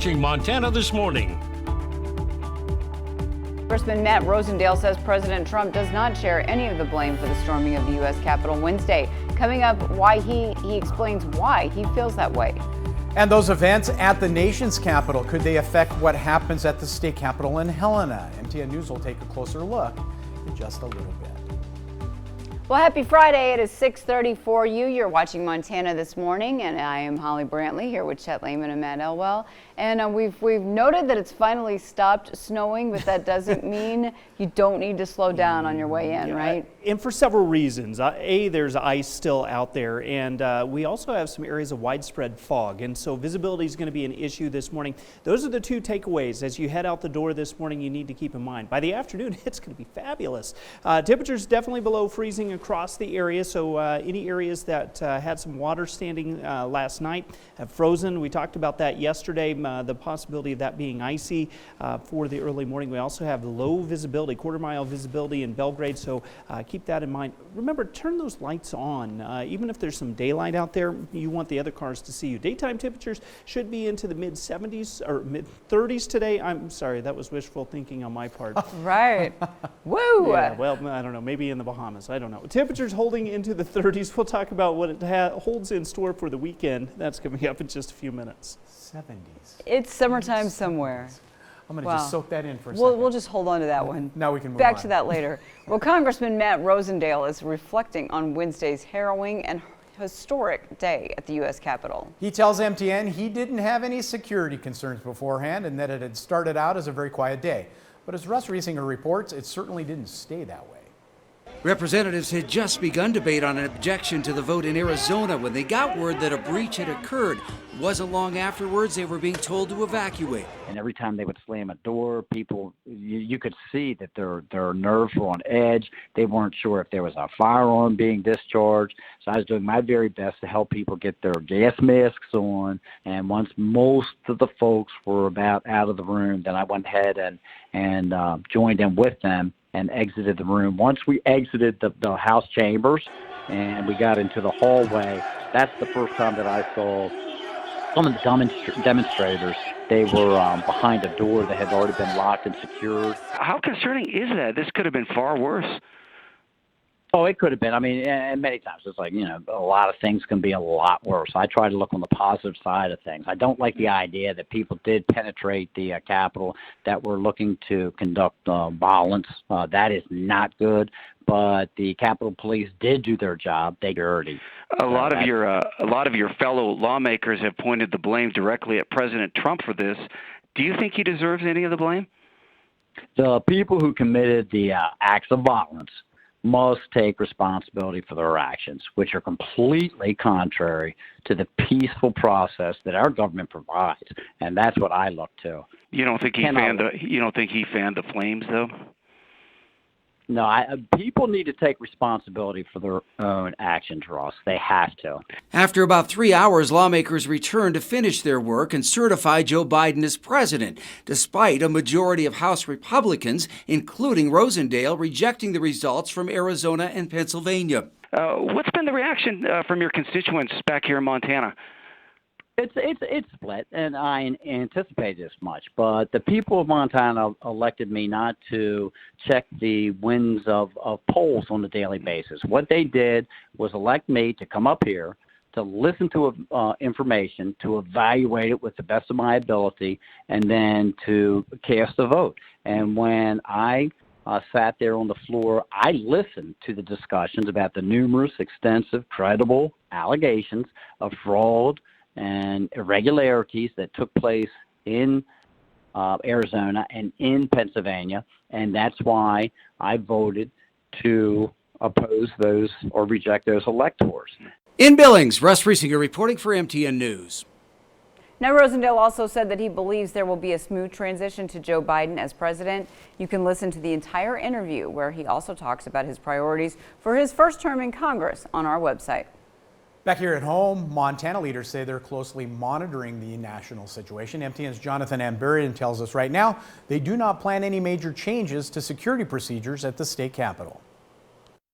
watching Montana This Morning. Congressman Matt Rosendale says President Trump does not share any of the blame for the storming of the U.S. Capitol Wednesday. Coming up, why he explains why he feels that way. And those events at the nation's capital, could they affect what happens at the state capitol in Helena? MTN News will take a closer look in just a little bit. Well, happy Friday. It is 6:30 for you. You're watching Montana This Morning, and I am Holly Brantley here with Chet Lehman and Matt Elwell. And we've noted that it's finally stopped snowing, but that doesn't mean you don't need to slow down on your way in, right? And for several reasons. There's ice still out there, and we also have some areas of widespread fog, and so visibility is going to be an issue this morning. Those are the two takeaways as you head out the door this morning you need to keep in mind. By the afternoon, it's going to be fabulous. Temperatures definitely below freezing across the area, so any areas that had some water standing last night have frozen. We talked about that yesterday, the possibility of that being icy for the early morning. We also have low visibility, quarter-mile visibility in Belgrade, so keep that in mind. Remember, turn those lights on. Even if there's some daylight out there, you want the other cars to see you. Daytime temperatures should be into the mid-70s or mid-30s today. I'm sorry, that was wishful thinking on my part. Right. Woo! Yeah, well, I don't know, maybe in the Bahamas, I don't know. Temperatures holding into the 30s. We'll talk about what it holds in store for the weekend. That's coming up in just a few minutes. 70s. It's summertime somewhere. I'm going to just soak that in for a second. We'll just hold on to that one. Now we can move Back on. to that later. Well, Congressman Matt Rosendale is reflecting on Wednesday's harrowing and historic day at the U.S. Capitol. He tells MTN he didn't have any security concerns beforehand and that it had started out as a very quiet day. But as Russ Riesinger reports, it certainly didn't stay that way. Representatives had just begun debate on an objection to the vote in Arizona when they got word that a breach had occurred. It wasn't long afterwards they were being told to evacuate. And every time they would slam a door, people, you could see that their nerves were on edge. They weren't sure if there was a firearm being discharged. So I was doing my very best to help people get their gas masks on. And once most of the folks were about out of the room, then I went ahead and joined in with them and exited the room. Once we exited the House chambers and we got into the hallway, that's the first time that I saw some of the demonstrators. They were behind a door that had already been locked and secured. How concerning is that? This could have been far worse. Oh, it could have been. I mean, and many times it's like, a lot of things can be a lot worse. I try to look on the positive side of things. I don't like the idea that people did penetrate the Capitol, that were looking to conduct violence. That is not good. But the Capitol Police did do their job. They dirty. A lot of your fellow lawmakers have pointed the blame directly at President Trump for this. Do you think he deserves any of the blame? The people who committed the acts of violence must take responsibility for their actions, which are completely contrary to the peaceful process that our government provides, and that's what I look to. You don't think he fanned the flames, though? No, people need to take responsibility for their own actions, Ross. They have to. After about 3 hours, lawmakers returned to finish their work and certify Joe Biden as president, despite a majority of House Republicans, including Rosendale, rejecting the results from Arizona and Pennsylvania. What's been the reaction from your constituents back here in Montana? It's split, and I anticipated this much. But the people of Montana elected me not to check the winds of polls on a daily basis. What they did was elect me to come up here, to listen to information, to evaluate it with the best of my ability, and then to cast a vote. And when I sat there on the floor, I listened to the discussions about the numerous, extensive, credible allegations of fraud and irregularities that took place in Arizona and in Pennsylvania, and that's why I voted to oppose those or reject those electors. In Billings, Russ Riesinger reporting for MTN News. Now, Rosendale also said that he believes there will be a smooth transition to Joe Biden as president. You can listen to the entire interview, where he also talks about his priorities for his first term in Congress, on our website. Back here at home, Montana leaders say they're closely monitoring the national situation. MTN's Jonathan Amberian tells us right now they do not plan any major changes to security procedures at the state capitol.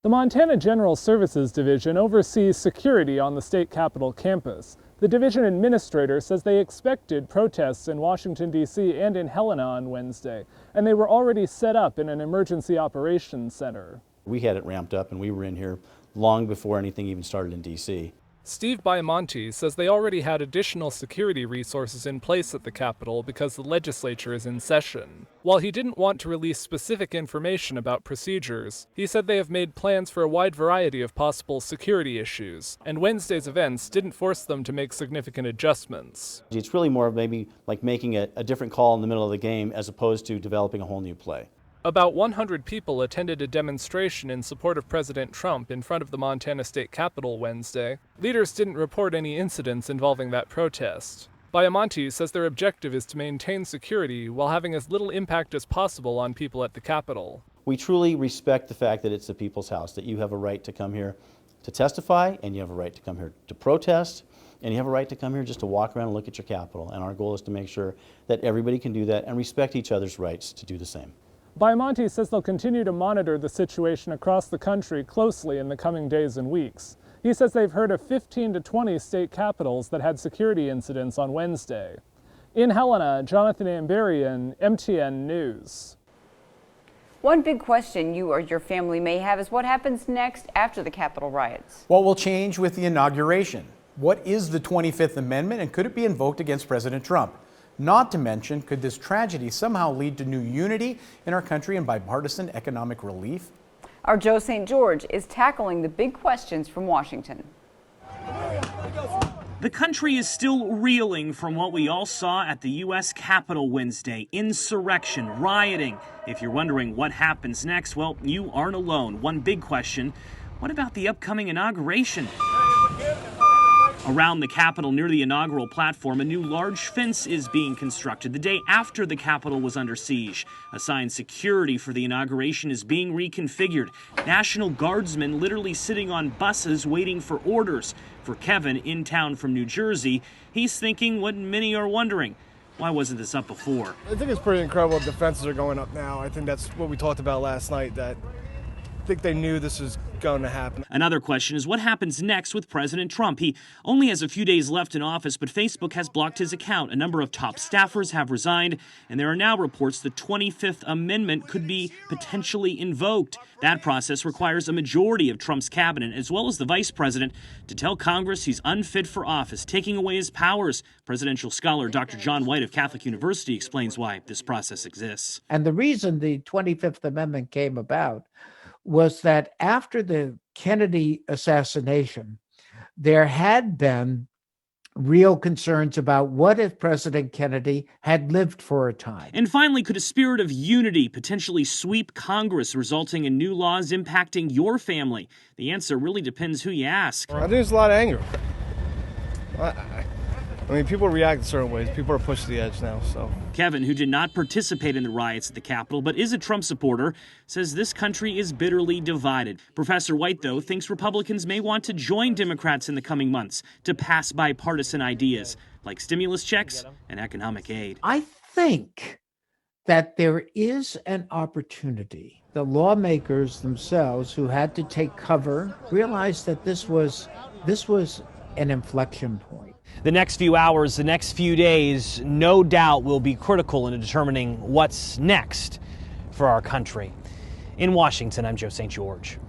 The Montana General Services Division oversees security on the state capitol campus. The division administrator says they expected protests in Washington, D.C. and in Helena on Wednesday, and they were already set up in an emergency operations center. We had it ramped up and we were in here long before anything even started in D.C. Steve Baiamonte says they already had additional security resources in place at the Capitol because the legislature is in session. While he didn't want to release specific information about procedures, he said they have made plans for a wide variety of possible security issues, and Wednesday's events didn't force them to make significant adjustments. It's really more of maybe like making a different call in the middle of the game as opposed to developing a whole new play. About 100 people attended a demonstration in support of President Trump in front of the Montana State Capitol Wednesday. Leaders didn't report any incidents involving that protest. Baiamonte says their objective is to maintain security while having as little impact as possible on people at the Capitol. We truly respect the fact that it's the people's house, that you have a right to come here to testify, and you have a right to come here to protest, and you have a right to come here just to walk around and look at your Capitol. And our goal is to make sure that everybody can do that and respect each other's rights to do the same. Baiamonte says they'll continue to monitor the situation across the country closely in the coming days and weeks. He says they've heard of 15 to 20 state capitals that had security incidents on Wednesday. In Helena, Jonathan Amberian, MTN News. One big question you or your family may have is what happens next after the Capitol riots? What will change with the inauguration? What is the 25th Amendment and could it be invoked against President Trump? Not to mention, could this tragedy somehow lead to new unity in our country and bipartisan economic relief? Our Joe St. George is tackling the big questions from Washington. The country is still reeling from what we all saw at the U.S. Capitol Wednesday. Insurrection, rioting. If you're wondering what happens next, well, you aren't alone. One big question, what about the upcoming inauguration? Around the Capitol near the inaugural platform, a new large fence is being constructed the day after the Capitol was under siege. Assigned security for the inauguration is being reconfigured. National Guardsmen literally sitting on buses waiting for orders. For Kevin, in town from New Jersey, he's thinking what many are wondering. Why wasn't this up before? I think it's pretty incredible the fences are going up now. I think that's what we talked about last night, that I think they knew this was going to happen. Another question is what happens next with President Trump? He only has a few days left in office, but Facebook has blocked his account. A number of top staffers have resigned, and there are now reports the 25th Amendment could be potentially invoked. That process requires a majority of Trump's cabinet, as well as the vice president, to tell Congress he's unfit for office, taking away his powers. Presidential scholar Dr. John White of Catholic University explains why this process exists. And the reason the 25th Amendment came about was that after the Kennedy assassination, there had been real concerns about what if President Kennedy had lived for a time. And finally, could a spirit of unity potentially sweep Congress, resulting in new laws impacting your family? The answer really depends who you ask. I think there's a lot of anger. I mean, people react in certain ways. People are pushed to the edge now, so. Kevin, who did not participate in the riots at the Capitol but is a Trump supporter, says this country is bitterly divided. Professor White, though, thinks Republicans may want to join Democrats in the coming months to pass bipartisan ideas like stimulus checks and economic aid. I think that there is an opportunity. The lawmakers themselves who had to take cover realized that this was an inflection point. The next few hours, the next few days, no doubt will be critical in determining what's next for our country. In Washington, I'm Joe St. George.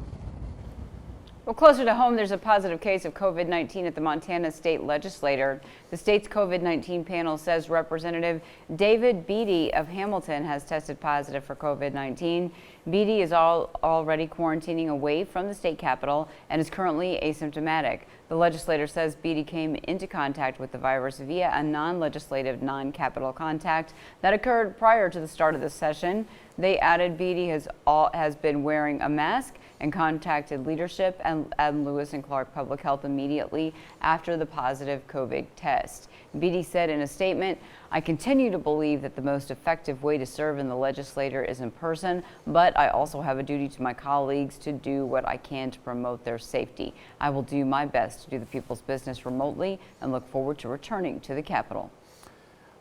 Well, closer to home, there's a positive case of COVID-19 at the Montana State Legislature. The state's COVID-19 panel says Representative David Beatty of Hamilton has tested positive for COVID-19. Beatty is already quarantining away from the state capitol and is currently asymptomatic. The legislator says Beatty came into contact with the virus via a non-legislative, non-capital contact that occurred prior to the start of the session. They added Beatty has been wearing a mask and contacted leadership and Lewis and Clark Public Health immediately after the positive COVID test. Beatty said in a statement, "I continue to believe that the most effective way to serve in the legislature is in person, but I also have a duty to my colleagues to do what I can to promote their safety. I will do my best to do the people's business remotely and look forward to returning to the Capitol."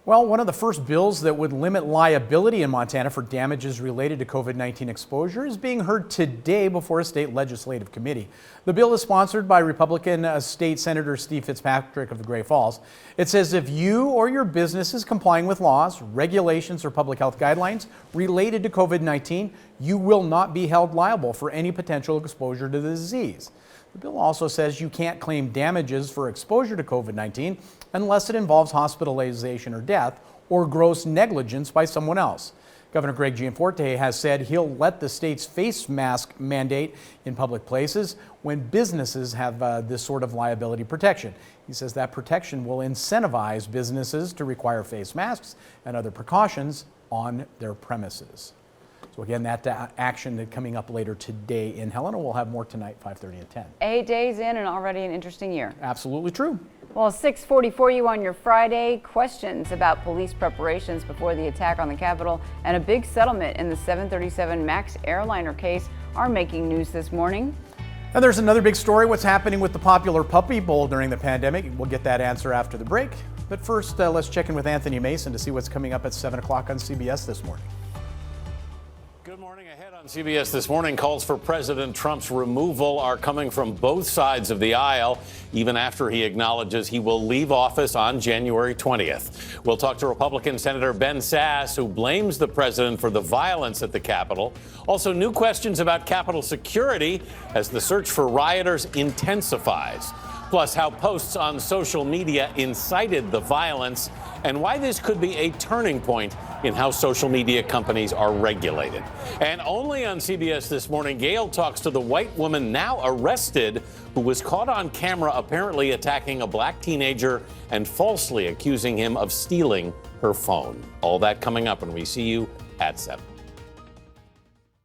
Well, one of the first bills that would limit liability in Montana for damages related to COVID-19 exposure is being heard today before a state legislative committee. The bill is sponsored by Republican State Senator Steve Fitzpatrick of the Great Falls. It says if you or your business is complying with laws, regulations, or public health guidelines related to COVID-19, you will not be held liable for any potential exposure to the disease. The bill also says you can't claim damages for exposure to COVID-19 unless it involves hospitalization or death or gross negligence by someone else. Governor Greg Gianforte has said he'll let the state's face mask mandate in public places when businesses have this sort of liability protection. He says that protection will incentivize businesses to require face masks and other precautions on their premises. So again, that action coming up later today in Helena. We'll have more tonight, 5:30 and 10. 8 days in and already an interesting year. Absolutely true. Well, 6:44 you on your Friday. Questions about police preparations before the attack on the Capitol and a big settlement in the 737 MAX airliner case are making news this morning. And there's another big story, what's happening with the popular Puppy Bowl during the pandemic. We'll get that answer after the break. But first, let's check in with Anthony Mason to see what's coming up at 7 o'clock on CBS this morning. Good morning. Ahead on CBS this morning, calls for President Trump's removal are coming from both sides of the aisle, even after he acknowledges he will leave office on January 20th. We'll talk to Republican Senator Ben Sasse, who blames the president for the violence at the Capitol. Also, new questions about Capitol security as the search for rioters intensifies. Plus, how posts on social media incited the violence and why this could be a turning point in how social media companies are regulated. And only on CBS this morning, Gail talks to the white woman now arrested who was caught on camera apparently attacking a black teenager and falsely accusing him of stealing her phone. All that coming up when we see you at 7.